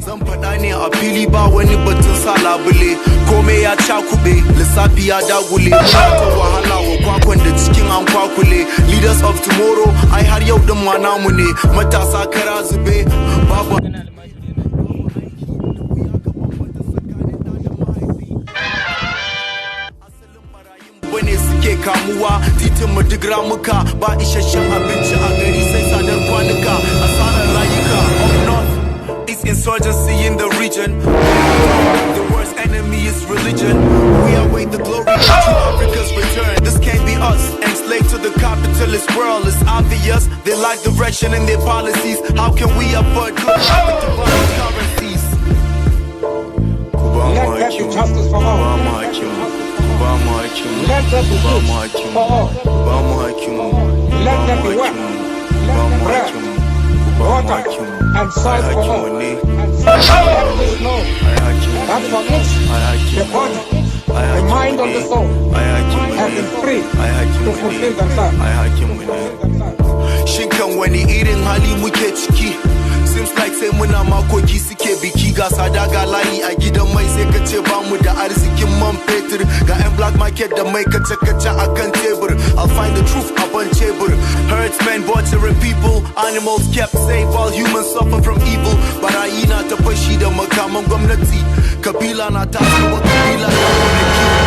Zan faɗa ne a fili ba wani batun sa labule. Kome ya cakube, lissafi ya dagule. Ta wahala wa kwakwan da cikin an kwakule. Leaders of tomorrow, ai har yau din ma namu ne. Matasa kara zube, babu bane suke kamuwa. Titin mu duk ramuka, ba isasshen abinci a gari sai sadar kwanuka. Asarar rayuka, up north, it's insurgency in the region. The worst enemy is religion. We await the glory of Africa's return. This can't be us, enslaved to the capitalist world. It's obvious, they lack direction in their policies. How can we afford good with divine currencies? Let there be justice for all. Let there be peace for all. Let there be work, bread, water, and salt for all. Let this know that for each, the body, the mind and the soul have been free to fulfill themselves. Shinkan wani irin hali muke ciki. Seems like sai muna makoki suke biki. Ga sada ga layi a gidan mai sai ka ce ba mu da arzikin man fetur. Ga 'yan black market da mai kace-kace a kan tebur. I'll find the truth upon tebur. Herdsmen butchering people, animals kept safe while humans suffer from evil. Barayi na ta fashi da makaman gwamnati. Kabila na tasowa kabila na gonaki.